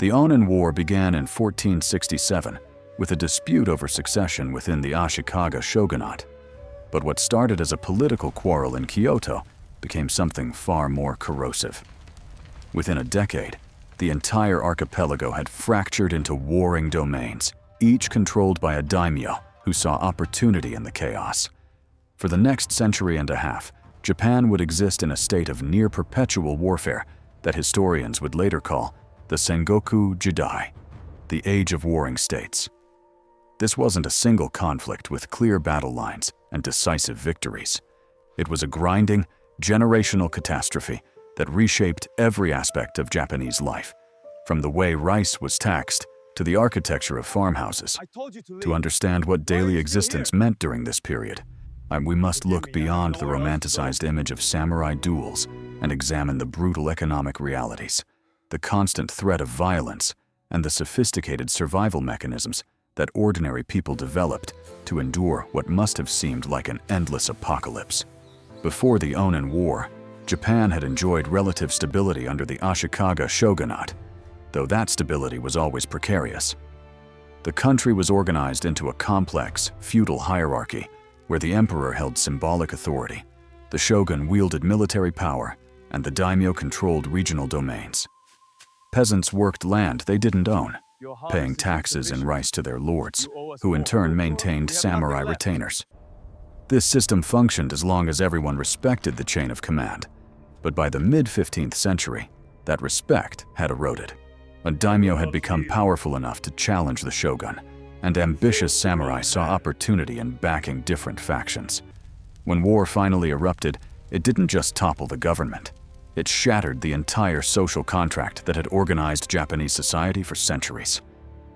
The Onin War began in 1467 with a dispute over succession within the Ashikaga shogunate. But what started as a political quarrel in Kyoto became something far more corrosive. Within a decade, the entire archipelago had fractured into warring domains, each controlled by a daimyo who saw opportunity in the chaos. For the next century and a half, Japan would exist in a state of near-perpetual warfare that historians would later call the Sengoku Jidai, the Age of Warring States. This wasn't a single conflict with clear battle lines and decisive victories. It was a grinding, generational catastrophe that reshaped every aspect of Japanese life, from the way rice was taxed to the architecture of farmhouses. To understand what daily existence meant during this period, we must look beyond the romanticized image of samurai duels and examine the brutal economic realities, the constant threat of violence, and the sophisticated survival mechanisms that ordinary people developed to endure what must have seemed like an endless apocalypse. Before the Onin War, Japan had enjoyed relative stability under the Ashikaga shogunate, though that stability was always precarious. The country was organized into a complex, feudal hierarchy where the emperor held symbolic authority, the shogun wielded military power, and the daimyo controlled regional domains. Peasants worked land they didn't own, paying taxes and rice to their lords, who in turn maintained samurai retainers. This system functioned as long as everyone respected the chain of command, but by the mid-15th century, that respect had eroded. A daimyo had become powerful enough to challenge the shogun, and ambitious samurai saw opportunity in backing different factions. When war finally erupted, it didn't just topple the government. It shattered the entire social contract that had organized Japanese society for centuries.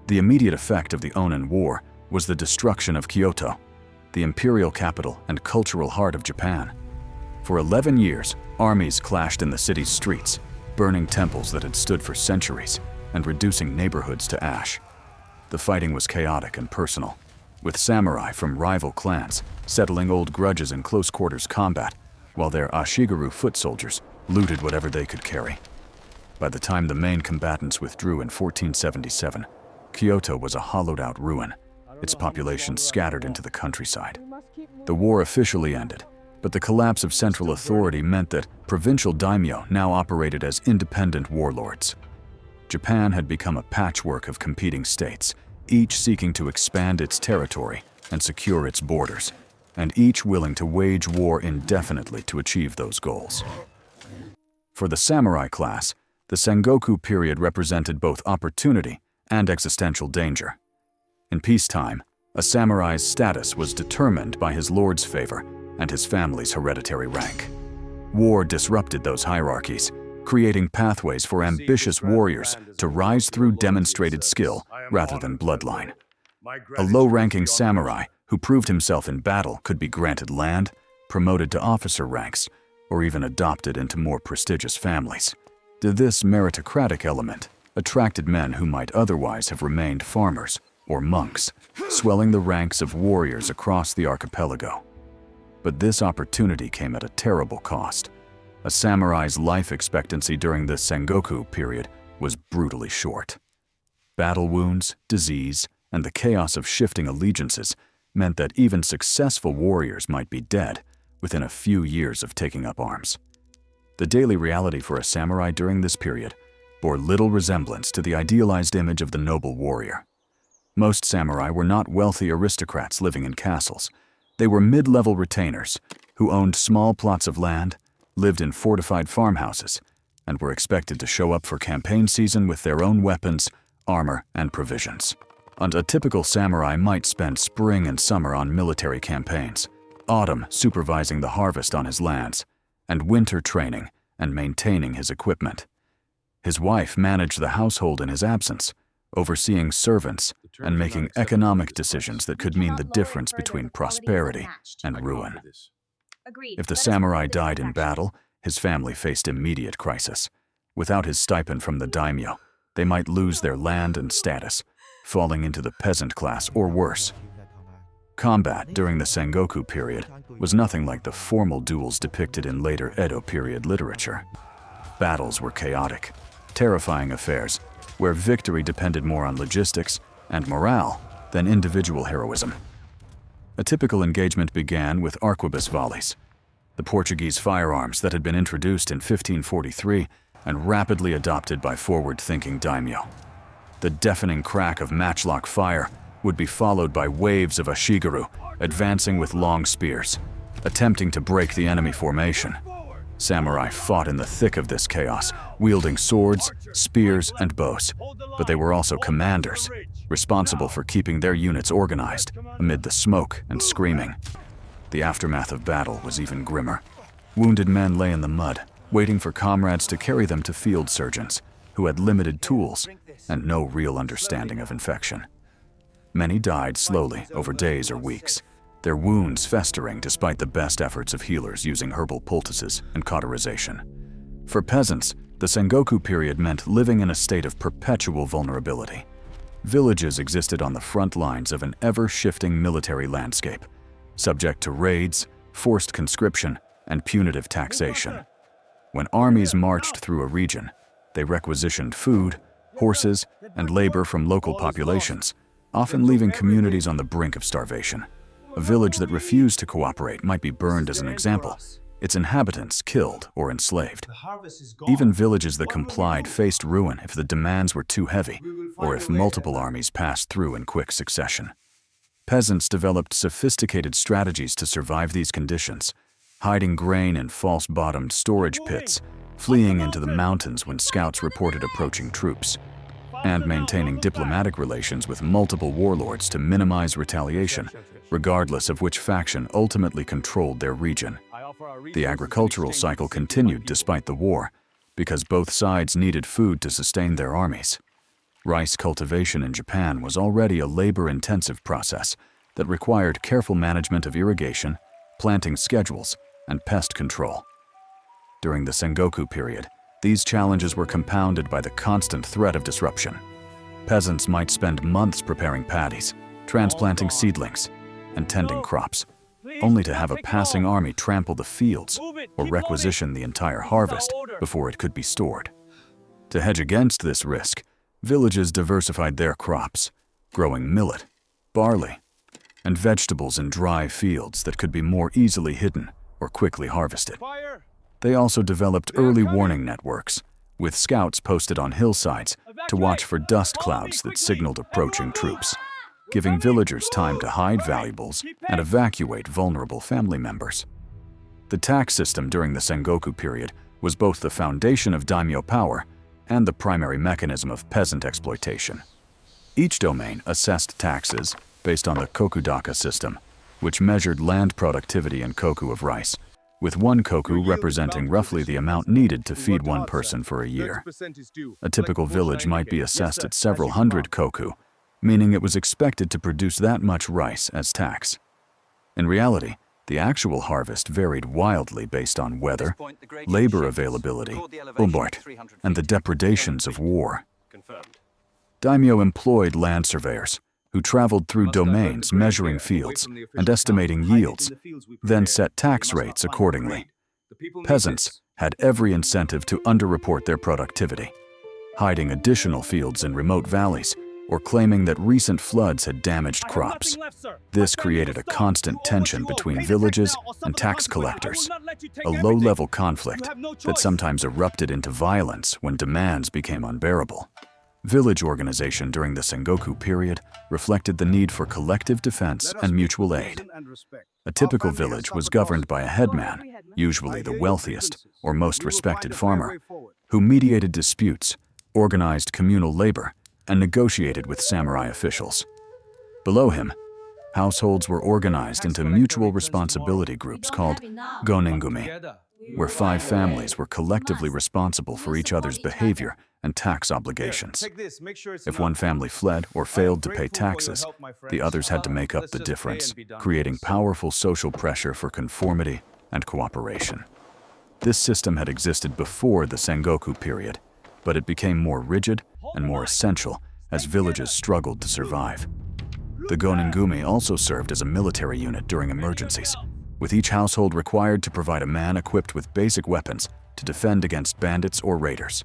The immediate effect of the Onin War was the destruction of Kyoto, the imperial capital and cultural heart of Japan. For 11 years, armies clashed in the city's streets, burning temples that had stood for centuries and reducing neighborhoods to ash. The fighting was chaotic and personal, with samurai from rival clans settling old grudges in close-quarters combat, while their ashigaru foot soldiers looted whatever they could carry. By the time the main combatants withdrew in 1477, Kyoto was a hollowed-out ruin, its population scattered into the countryside. The war officially ended, but the collapse of central authority meant that provincial daimyo now operated as independent warlords. Japan had become a patchwork of competing states, each seeking to expand its territory and secure its borders, and each willing to wage war indefinitely to achieve those goals. For the samurai class, the Sengoku period represented both opportunity and existential danger. In peacetime, a samurai's status was determined by his lord's favor and his family's hereditary rank. War disrupted those hierarchies, creating pathways for ambitious warriors to rise through demonstrated skill rather than bloodline. A low-ranking samurai who proved himself in battle could be granted land, promoted to officer ranks, or even adopted into more prestigious families. This meritocratic element attracted men who might otherwise have remained farmers or monks, swelling the ranks of warriors across the archipelago. But this opportunity came at a terrible cost. A samurai's life expectancy during the Sengoku period was brutally short. Battle wounds, disease, and the chaos of shifting allegiances meant that even successful warriors might be dead within a few years of taking up arms. The daily reality for a samurai during this period bore little resemblance to the idealized image of the noble warrior. Most samurai were not wealthy aristocrats living in castles. They were mid-level retainers who owned small plots of land, lived in fortified farmhouses, and were expected to show up for campaign season with their own weapons, armor, and provisions. And a typical samurai might spend spring and summer on military campaigns, autumn supervising the harvest on his lands, and winter training and maintaining his equipment. His wife managed the household in his absence, overseeing servants and making economic decisions that could mean the difference between prosperity and ruin. If the samurai died in battle, his family faced immediate crisis. Without his stipend from the daimyo, they might lose their land and status, falling into the peasant class or worse. Combat during the Sengoku period was nothing like the formal duels depicted in later Edo period literature. Battles were chaotic, terrifying affairs where victory depended more on logistics and morale than individual heroism. A typical engagement began with arquebus volleys, the Portuguese firearms that had been introduced in 1543 and rapidly adopted by forward-thinking daimyo. The deafening crack of matchlock fire would be followed by waves of ashigaru advancing with long spears, attempting to break the enemy formation. Samurai fought in the thick of this chaos, wielding swords, spears, and bows, but they were also commanders, responsible for keeping their units organized amid the smoke and screaming. The aftermath of battle was even grimmer. Wounded men lay in the mud, waiting for comrades to carry them to field surgeons, who had limited tools and no real understanding of infection. Many died slowly over days or weeks, their wounds festering despite the best efforts of healers using herbal poultices and cauterization. For peasants, the Sengoku period meant living in a state of perpetual vulnerability. Villages existed on the front lines of an ever-shifting military landscape, subject to raids, forced conscription, and punitive taxation. When armies marched through a region, they requisitioned food, horses, and labor from local populations, often leaving communities on the brink of starvation. A village that refused to cooperate might be burned as an example, its inhabitants killed or enslaved. Even villages that complied faced ruin if the demands were too heavy or if multiple armies passed through in quick succession. Peasants developed sophisticated strategies to survive these conditions, hiding grain in false-bottomed storage pits, fleeing into the mountains when scouts reported approaching troops, and maintaining diplomatic relations with multiple warlords to minimize retaliation, regardless of which faction ultimately controlled their region. The agricultural cycle continued despite the war, because both sides needed food to sustain their armies. Rice cultivation in Japan was already a labor-intensive process that required careful management of irrigation, planting schedules, and pest control. During the Sengoku period, these challenges were compounded by the constant threat of disruption. Peasants might spend months preparing paddies, transplanting seedlings, and tending crops, only to have a passing army trample the fields or requisition the entire harvest before it could be stored. To hedge against this risk, villages diversified their crops, growing millet, barley, and vegetables in dry fields that could be more easily hidden or quickly harvested. They also developed early warning networks, with scouts posted on hillsides to watch for dust clouds that signaled approaching troops, giving villagers time to hide valuables and evacuate vulnerable family members. The tax system during the Sengoku period was both the foundation of daimyo power and the primary mechanism of peasant exploitation. Each domain assessed taxes based on the kokudaka system, which measured land productivity in koku of rice, with one koku representing roughly the amount needed to feed one person for a year. A typical village might be assessed at several hundred koku, meaning it was expected to produce that much rice as tax. In reality, the actual harvest varied wildly based on weather, labor availability, and the depredations of war. Daimyo employed land surveyors, who traveled through domains measuring fields and estimating yields, then set tax rates accordingly. Peasants had every incentive to underreport their productivity, hiding additional fields in remote valleys or claiming that recent floods had damaged crops. This created a constant tension between villages and tax collectors, a low-level conflict that sometimes erupted into violence when demands became unbearable. Village organization during the Sengoku period reflected the need for collective defense and mutual aid. A typical village was governed by a headman, usually the wealthiest or most respected farmer, who mediated disputes, organized communal labor, and negotiated with samurai officials. Below him, households were organized into mutual responsibility groups called gonengumi, where 5 families were collectively responsible for each other's behavior and tax obligations. If one family fled or failed to pay taxes, the others had to make up the difference, creating powerful social pressure for conformity and cooperation. This system had existed before the Sengoku period, but it became more rigid and more essential as villages struggled to survive. The gonengumi also served as a military unit during emergencies, with each household required to provide a man equipped with basic weapons to defend against bandits or raiders.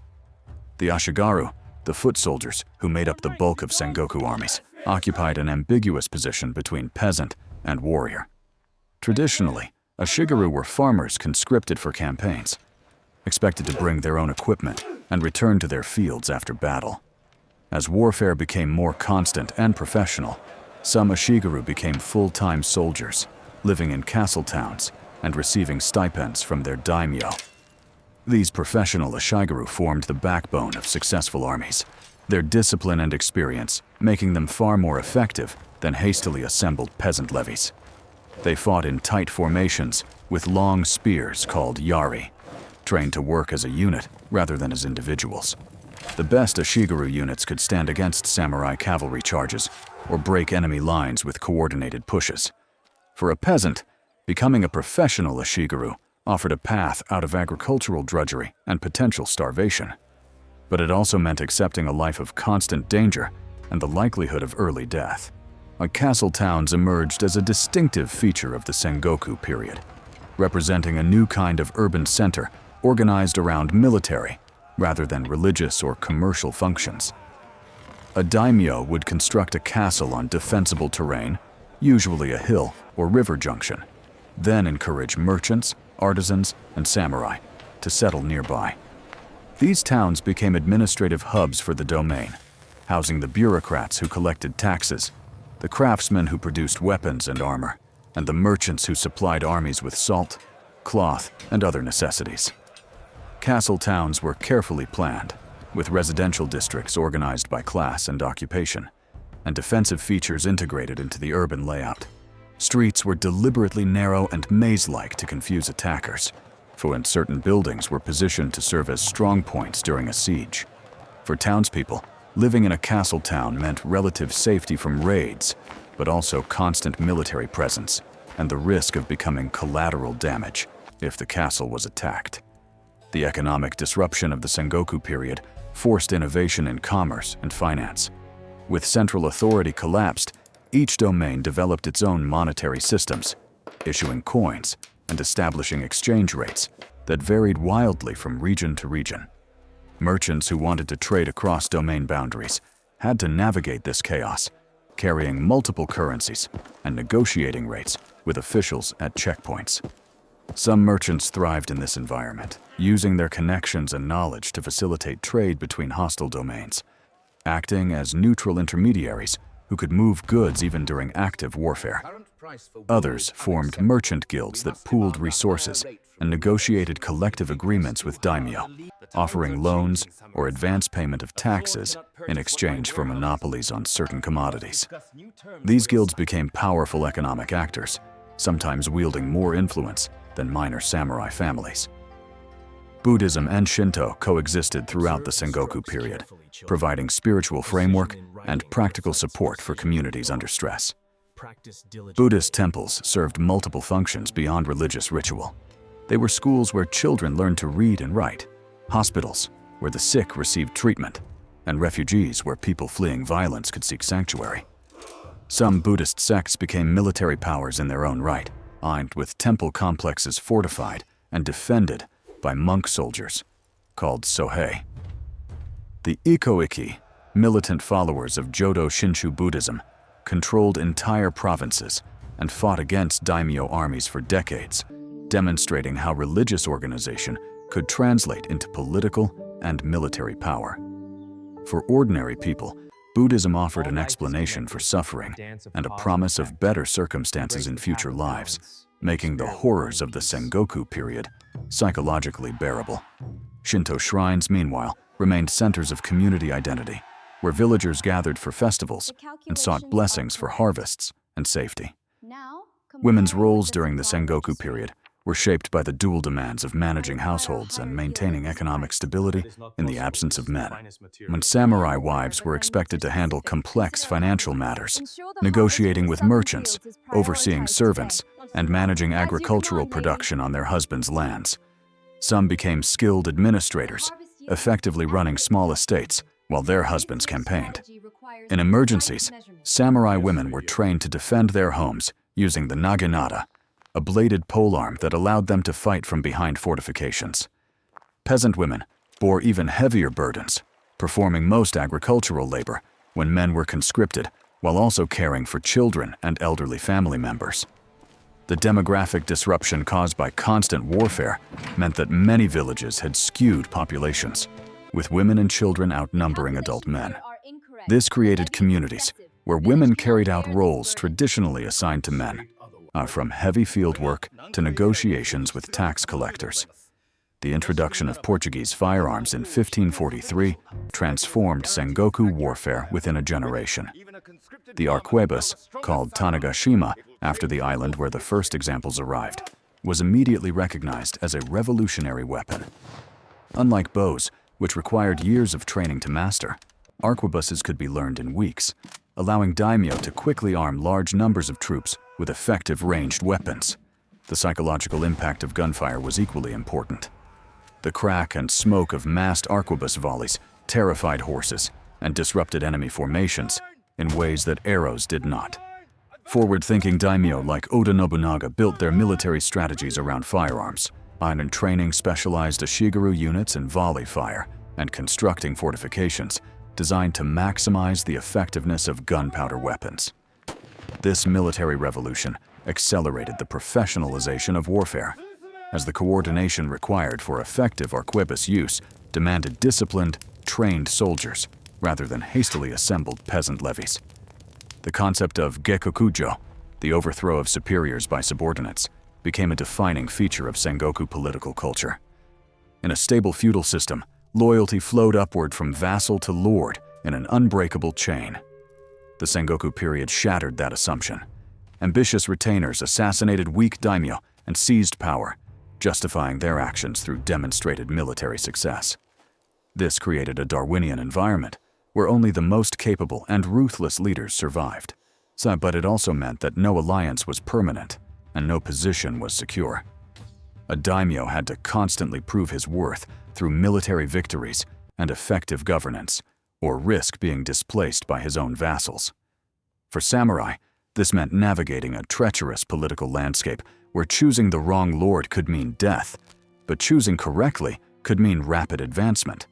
The ashigaru, The foot soldiers, who made up the bulk of Sengoku armies, occupied an ambiguous position between peasant and warrior. Traditionally, ashigaru were farmers conscripted for campaigns, expected to bring their own equipment and return to their fields after battle. As warfare became more constant and professional, some ashigaru became full-time soldiers, living in castle towns and receiving stipends from their daimyo. These professional ashigaru formed the backbone of successful armies, their discipline and experience making them far more effective than hastily assembled peasant levies. They fought in tight formations with long spears called yari, trained to work as a unit rather than as individuals. The best ashigaru units could stand against samurai cavalry charges or break enemy lines with coordinated pushes. For a peasant, becoming a professional ashigaru offered a path out of agricultural drudgery and potential starvation. But it also meant accepting a life of constant danger and the likelihood of early death. Castle towns emerged as a distinctive feature of the Sengoku period, representing a new kind of urban center organized around military rather than religious or commercial functions. A daimyo would construct a castle on defensible terrain, usually a hill or river junction, then encourage merchants, artisans, and samurai to settle nearby. These towns became administrative hubs for the domain, housing the bureaucrats who collected taxes, the craftsmen who produced weapons and armor, and the merchants who supplied armies with salt, cloth, and other necessities. Castle towns were carefully planned, with residential districts organized by class and occupation, and defensive features integrated into the urban layout. Streets were deliberately narrow and maze-like to confuse attackers, for when certain buildings were positioned to serve as strong points during a siege. For townspeople, living in a castle town meant relative safety from raids, but also constant military presence and the risk of becoming collateral damage if the castle was attacked. The economic disruption of the Sengoku period forced innovation in commerce and finance. With central authority collapsed, each domain developed its own monetary systems, issuing coins and establishing exchange rates that varied wildly from region to region. Merchants who wanted to trade across domain boundaries had to navigate this chaos, carrying multiple currencies and negotiating rates with officials at checkpoints. Some merchants thrived in this environment, using their connections and knowledge to facilitate trade between hostile domains, acting as neutral intermediaries who could move goods even during active warfare. Others formed merchant guilds that pooled resources and negotiated collective agreements with daimyo, offering loans or advance payment of taxes in exchange for monopolies on certain commodities. These guilds became powerful economic actors, sometimes wielding more influence than minor samurai families. Buddhism and Shinto coexisted throughout the Sengoku period, providing spiritual framework and practical support for communities under stress. Buddhist temples served multiple functions beyond religious ritual. They were schools where children learned to read and write, hospitals where the sick received treatment, and refugees where people fleeing violence could seek sanctuary. Some Buddhist sects became military powers in their own right, armed with temple complexes fortified and defended by monk soldiers, called Sohei. The Ikoiki, militant followers of Jodo Shinshu Buddhism, controlled entire provinces and fought against daimyo armies for decades, demonstrating how religious organization could translate into political and military power. For ordinary people, Buddhism offered an explanation for suffering and a promise of better circumstances in future lives, making the horrors of the Sengoku period psychologically bearable. Shinto shrines, meanwhile, remained centers of community identity, where villagers gathered for festivals and sought blessings for harvests and safety. Women's roles during the Sengoku period were shaped by the dual demands of managing households and maintaining economic stability in the absence of men. When samurai wives were expected to handle complex financial matters, negotiating with merchants, overseeing servants, and managing agricultural production on their husbands' lands. Some became skilled administrators, effectively running small estates while their husbands campaigned. In emergencies, samurai women were trained to defend their homes using the naginata, a bladed polearm that allowed them to fight from behind fortifications. Peasant women bore even heavier burdens, performing most agricultural labor when men were conscripted, while also caring for children and elderly family members. The demographic disruption caused by constant warfare meant that many villages had skewed populations, with women and children outnumbering adult men. This created communities where women carried out roles traditionally assigned to men, from heavy field work to negotiations with tax collectors. The introduction of Portuguese firearms in 1543 transformed Sengoku warfare within a generation. The arquebus, called Tanegashima after the island where the first examples arrived, was immediately recognized as a revolutionary weapon. Unlike bows, which required years of training to master, arquebuses could be learned in weeks, allowing daimyo to quickly arm large numbers of troops with effective ranged weapons. The psychological impact of gunfire was equally important. The crack and smoke of massed arquebus volleys terrified horses and disrupted enemy formations in ways that arrows did not. Forward-thinking daimyo like Oda Nobunaga built their military strategies around firearms, by training specialized ashigaru units in volley fire and constructing fortifications designed to maximize the effectiveness of gunpowder weapons. This military revolution accelerated the professionalization of warfare, as the coordination required for effective arquebus use demanded disciplined, trained soldiers rather than hastily assembled peasant levies. The concept of gekokujo, the overthrow of superiors by subordinates, became a defining feature of Sengoku political culture. In a stable feudal system, loyalty flowed upward from vassal to lord in an unbreakable chain. The Sengoku period shattered that assumption. Ambitious retainers assassinated weak daimyo and seized power, justifying their actions through demonstrated military success. This created a Darwinian environment where only the most capable and ruthless leaders survived. But it also meant that no alliance was permanent and no position was secure. A daimyo had to constantly prove his worth through military victories and effective governance, or risk being displaced by his own vassals. For samurai, this meant navigating a treacherous political landscape where choosing the wrong lord could mean death, but choosing correctly could mean rapid advancement.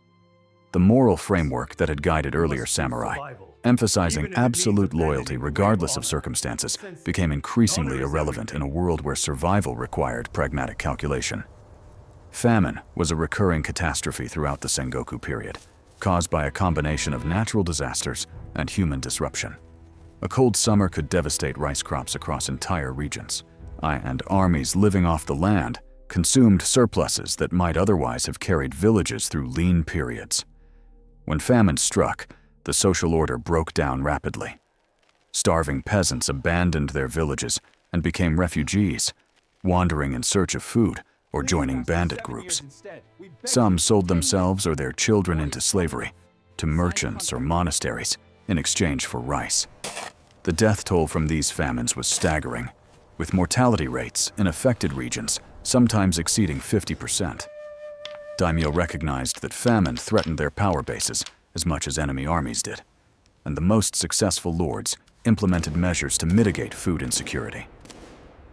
The moral framework that had guided earlier samurai, emphasizing absolute loyalty regardless of circumstances, became increasingly irrelevant in a world where survival required pragmatic calculation. Famine was a recurring catastrophe throughout the Sengoku period, caused by a combination of natural disasters and human disruption. A cold summer could devastate rice crops across entire regions, and armies living off the land consumed surpluses that might otherwise have carried villages through lean periods. When famine struck, the social order broke down rapidly. Starving peasants abandoned their villages and became refugees, wandering in search of food or joining bandit groups. Some sold themselves or their children into slavery, to merchants or monasteries, in exchange for rice. The death toll from these famines was staggering, with mortality rates in affected regions sometimes exceeding 50%. Daimyo recognized that famine threatened their power bases as much as enemy armies did, and the most successful lords implemented measures to mitigate food insecurity.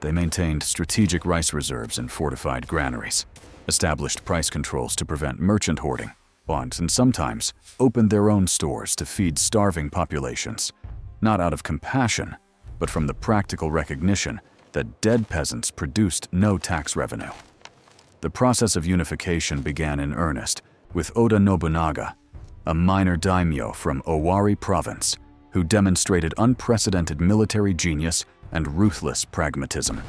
They maintained strategic rice reserves in fortified granaries, established price controls to prevent merchant hoarding, and sometimes opened their own stores to feed starving populations, not out of compassion, but from the practical recognition that dead peasants produced no tax revenue. The process of unification began in earnest with Oda Nobunaga, a minor daimyo from Owari province who demonstrated unprecedented military genius and ruthless pragmatism.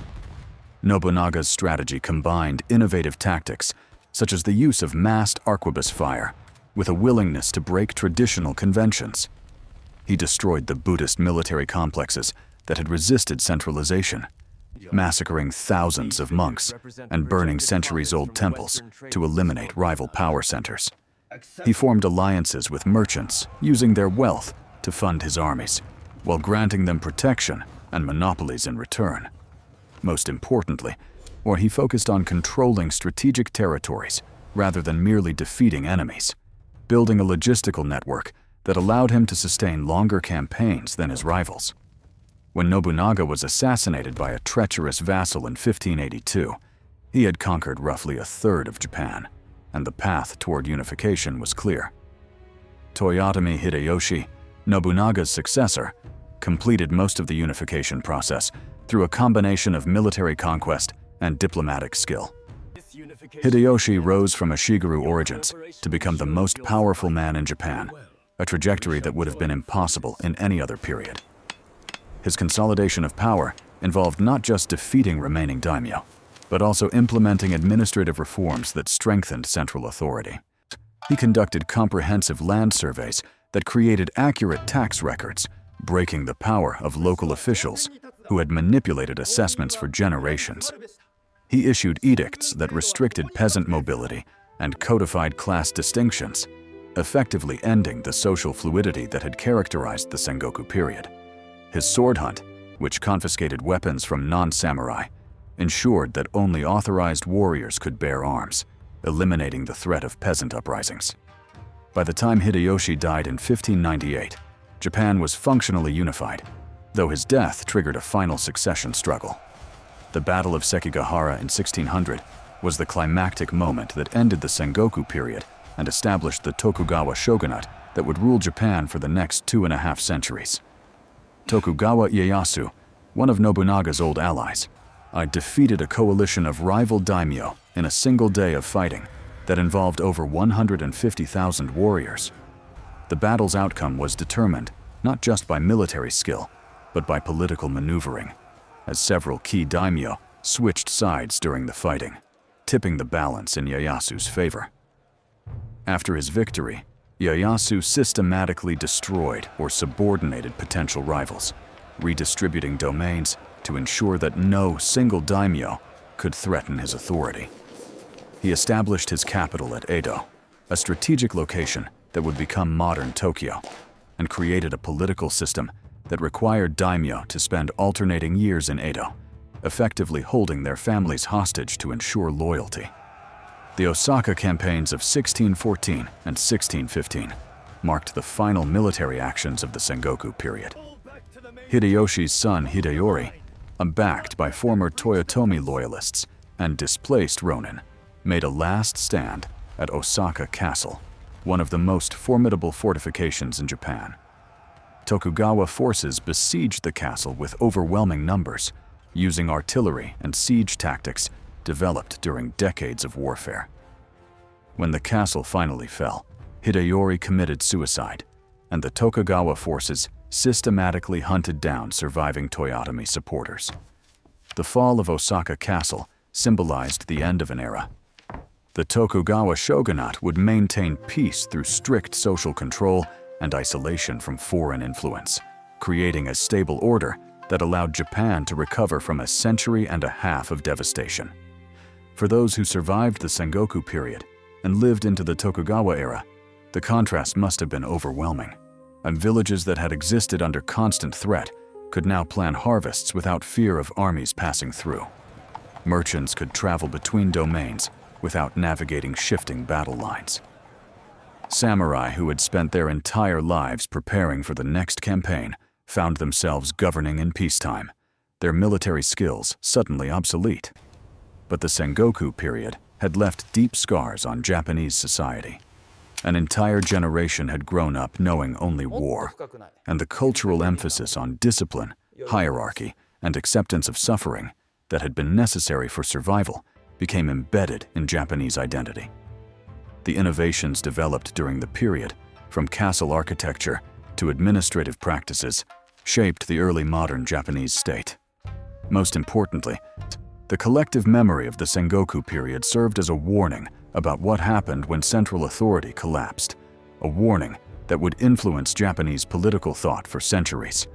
Nobunaga's strategy combined innovative tactics such as the use of massed arquebus fire with a willingness to break traditional conventions. He destroyed the Buddhist military complexes that had resisted centralization, massacring thousands of monks and burning centuries-old temples to eliminate rival power centers. He formed alliances with merchants, using their wealth to fund his armies, while granting them protection and monopolies in return. Most importantly, he focused on controlling strategic territories rather than merely defeating enemies, building a logistical network that allowed him to sustain longer campaigns than his rivals. When Nobunaga was assassinated by a treacherous vassal in 1582, he had conquered roughly a third of Japan, and the path toward unification was clear. Toyotomi Hideyoshi, Nobunaga's successor, completed most of the unification process through a combination of military conquest and diplomatic skill. Hideyoshi rose from a Shigeru origins to become the most powerful man in Japan, a trajectory that would have been impossible in any other period. His consolidation of power involved not just defeating remaining daimyo, but also implementing administrative reforms that strengthened central authority. He conducted comprehensive land surveys that created accurate tax records, breaking the power of local officials who had manipulated assessments for generations. He issued edicts that restricted peasant mobility and codified class distinctions, effectively ending the social fluidity that had characterized the Sengoku period. His sword hunt, which confiscated weapons from non-samurai, ensured that only authorized warriors could bear arms, eliminating the threat of peasant uprisings. By the time Hideyoshi died in 1598, Japan was functionally unified, though his death triggered a final succession struggle. The Battle of Sekigahara in 1600 was the climactic moment that ended the Sengoku period and established the Tokugawa shogunate that would rule Japan for the next 2.5 centuries. Tokugawa Ieyasu, one of Nobunaga's old allies, defeated a coalition of rival daimyo in a single day of fighting that involved over 150,000 warriors. The battle's outcome was determined not just by military skill, but by political maneuvering, as several key daimyo switched sides during the fighting, tipping the balance in Ieyasu's favor. After his victory, Ieyasu systematically destroyed or subordinated potential rivals, redistributing domains to ensure that no single daimyo could threaten his authority. He established his capital at Edo, a strategic location that would become modern Tokyo, and created a political system that required daimyo to spend alternating years in Edo, effectively holding their families hostage to ensure loyalty. The Osaka campaigns of 1614 and 1615 marked the final military actions of the Sengoku period. Hideyoshi's son Hideyori, backed by former Toyotomi loyalists and displaced Ronin, made a last stand at Osaka Castle, one of the most formidable fortifications in Japan. Tokugawa forces besieged the castle with overwhelming numbers, using artillery and siege tactics developed during decades of warfare. When the castle finally fell, Hideyori committed suicide, and the Tokugawa forces systematically hunted down surviving Toyotomi supporters. The fall of Osaka Castle symbolized the end of an era. The Tokugawa shogunate would maintain peace through strict social control and isolation from foreign influence, creating a stable order that allowed Japan to recover from 1.5 centuries of devastation. For those who survived the Sengoku period and lived into the Tokugawa era, the contrast must have been overwhelming, and villages that had existed under constant threat could now plan harvests without fear of armies passing through. Merchants could travel between domains without navigating shifting battle lines. Samurai who had spent their entire lives preparing for the next campaign found themselves governing in peacetime, their military skills suddenly obsolete. But the Sengoku period had left deep scars on Japanese society. An entire generation had grown up knowing only war, and the cultural emphasis on discipline, hierarchy, and acceptance of suffering that had been necessary for survival became embedded in Japanese identity. The innovations developed during the period, from castle architecture to administrative practices, shaped the early modern Japanese state. Most importantly, the collective memory of the Sengoku period served as a warning about what happened when central authority collapsed, a warning that would influence Japanese political thought for centuries.